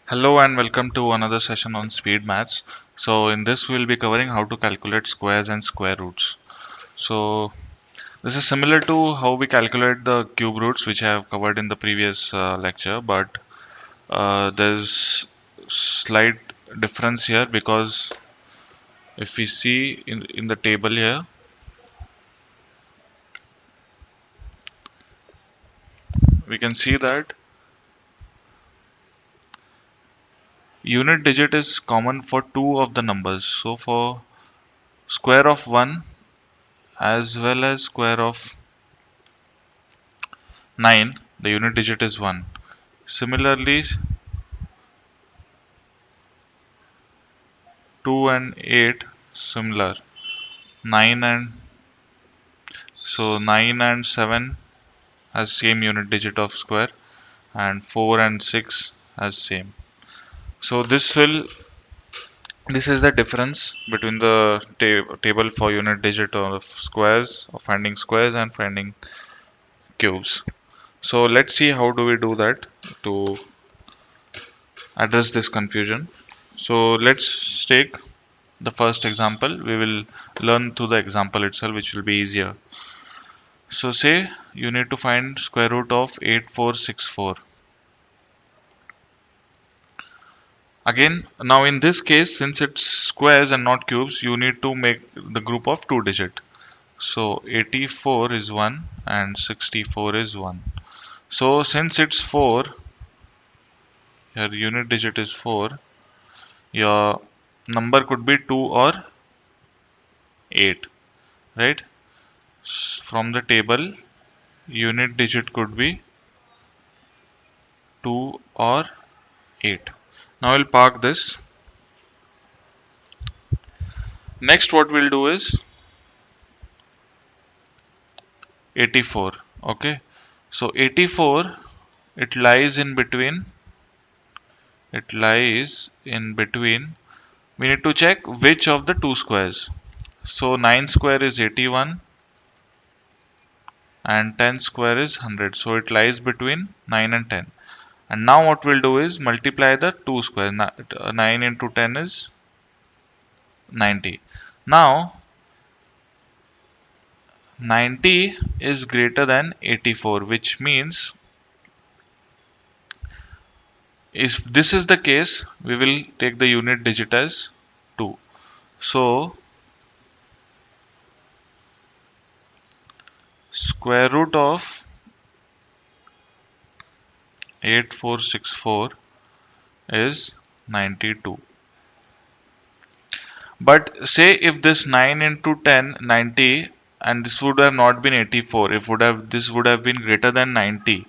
Hello and welcome to another session on speed maths. So in this we'll be covering how to calculate squares and square roots. So this is similar to how we calculate the cube roots, which I have covered in the previous lecture, but there's slight difference here because if we see in the table here, we can see that unit digit is common for two of the numbers. So for square of 1 as well as square of 9, the unit digit is 1. Similarly, 2 and 8 similar. 9 and 9 and 7 has same unit digit of square, and 4 and 6 has same. So this is the difference between the table for unit digit of squares, of finding squares and finding cubes. So let's see how do we do that to address this confusion. So let's take the first example. We will learn through the example itself, which will be easier. So say you need to find square root of 8464. Again, now in this case, since it's squares and not cubes, you need to make the group of two digit. So 84 is 1 and 64 is 1. So since it's 4, your unit digit is 4, your number could be 2 or 8, right? From the table, unit digit could be 2 or 8. Now we'll park this. Next what we'll do is 84. Okay, so 84, it lies in between. We need to check which of the two squares. So 9 square is 81 and 10 square is 100. So it lies between 9 and 10. And now what we'll do is multiply the two squares. 9 into 10 is 90. Now 90 is greater than 84, which means if this is the case, we will take the unit digit as 2. So square root of 8464 is 92. But say if this 9 into 10, 90, and this would have not been 84, if this would have been greater than 90,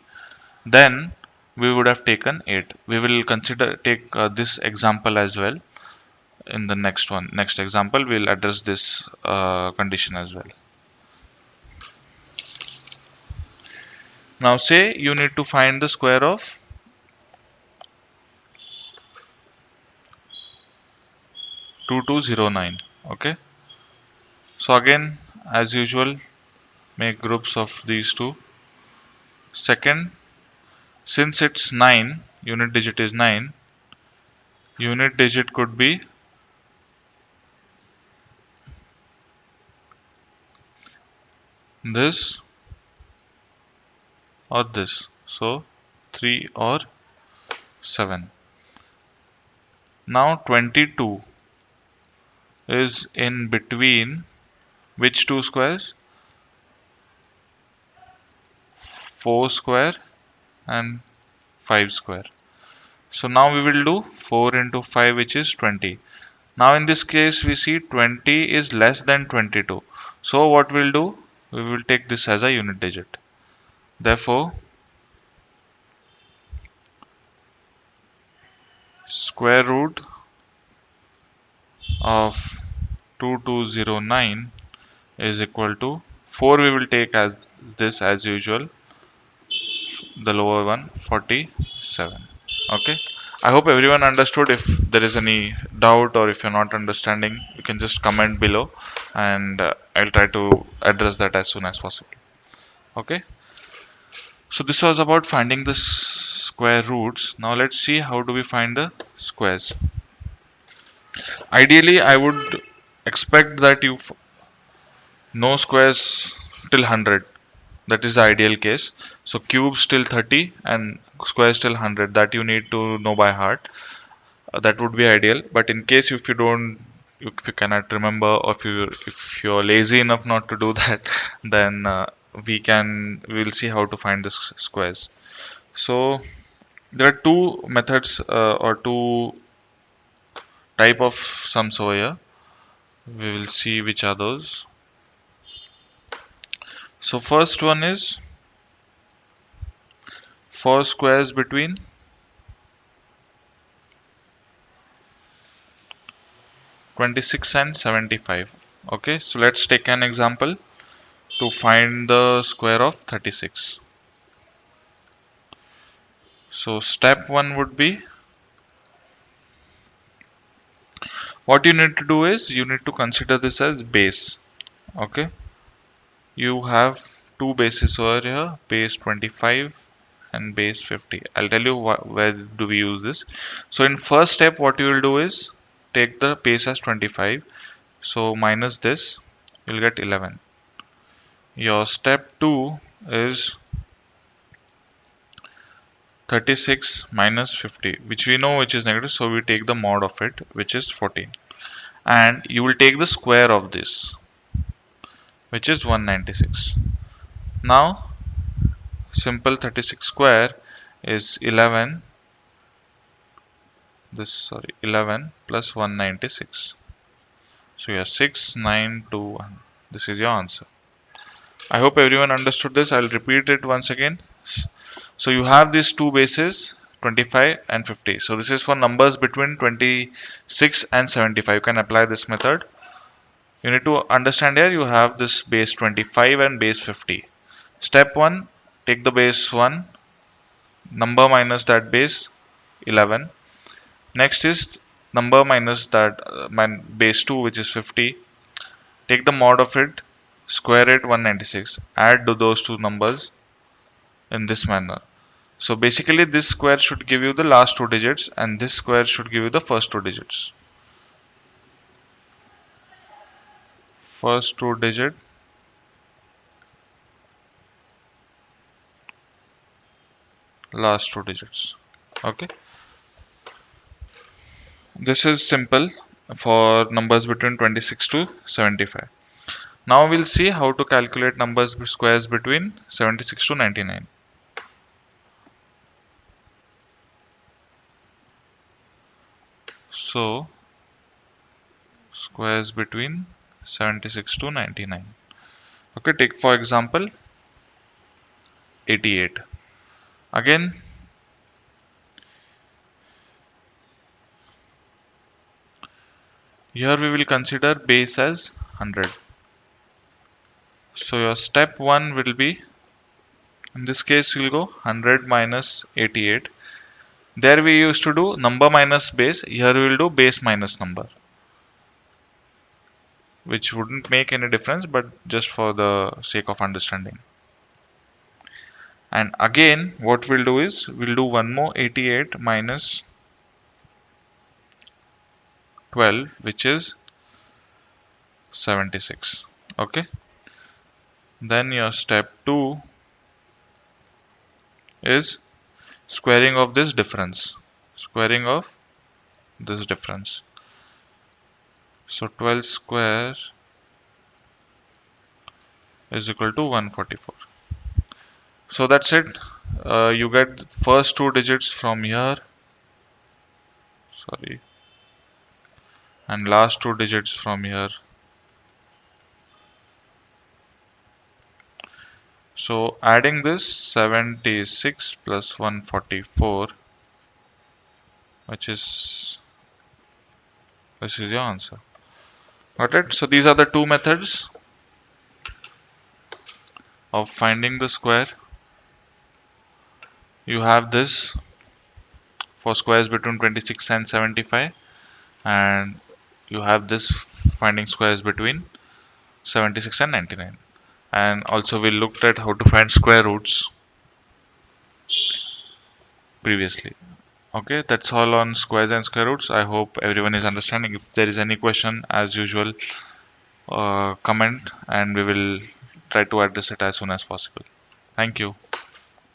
then we would have taken 8. We will take this example as well. In the next example, we'll address this condition as well. Now say you need to find the square of 2209. Okay, so again, as usual, make groups of these two. Second, since it's 9, unit digit is 9, unit digit could be this or this, so 3 or 7. Now 22 is in between which two squares? 4 square and 5 square. So now we will do 4 into 5, which is 20. Now in this case we see 20 is less than 22. So what we'll do? We will take this as a unit digit. Therefore, square root of 2209 is equal to 4. We will take as this as usual, the lower one, 47. Okay, I hope everyone understood. If there is any doubt or if you're not understanding, you can just comment below, and I'll try to address that as soon as possible. Okay, so this was about finding the square roots. Now let's see how do we find the squares. Ideally, I would expect that you know squares till 100. That is the ideal case. So cubes till 30 and squares till 100. That you need to know by heart. That would be ideal. But in case if you don't, if you cannot remember, or if you're lazy enough not to do that, then we'll see how to find the squares. So there are two methods or two type of sums over here. We will see which are those. So first one is for squares between 26 and 75. Okay, so let's take an example to find the square of 36. So step 1 would be, what you need to do is you need to consider this as base. Okay, you have two bases over here, base 25 and base 50. I'll tell you where do we use this. So in first step what you will do is take the base as 25, so minus this, you'll get 11. Your step 2 is 36 minus 50, which we know which is negative, so we take the mod of it, which is 14. And you will take the square of this, which is 196. Now simple 36 square is 11, this sorry 11 plus 196. So you have 6921. This is your answer. I hope everyone understood this. I'll repeat it once again. So you have these two bases, 25 and 50. So this is for numbers between 26 and 75. You can apply this method. You need to understand here you have this base 25 and base 50. Step 1, take the base 1, number minus that base 11. Next is number minus that base 2, which is 50. Take the mod of it, square it 196. Add to those two numbers in this manner. So basically this square should give you the last two digits and this square should give you the first two digits. First two digit, last two digits. Okay. This is simple for numbers between 26 to 75. Now we'll see how to calculate numbers squares between 76 to 99. So squares between 76 to 99. Okay, take for example 88. Again, here we will consider base as 100. So your step 1 will be, in this case we'll go 100 minus 88. There we used to do number minus base. Here we will do base minus number, which wouldn't make any difference, but just for the sake of understanding. And again what we'll do is we'll do one more 88 minus 12, which is 76. Okay, then your step 2 is squaring of this difference, squaring of this difference. So 12 square is equal to 144. So that's it. You get first two digits from here, sorry, and last two digits from here. So adding this 76 plus 144, which is, this is your answer. Got it? So these are the two methods of finding the square. You have this for squares between 26 and 75, and you have this finding squares between 76 and 99. And also we looked at how to find square roots. previously. Okay, that's all on squares and square roots. I hope everyone is understanding. If there is any question, as usual, comment and we will try to address it as soon as possible. Thank you.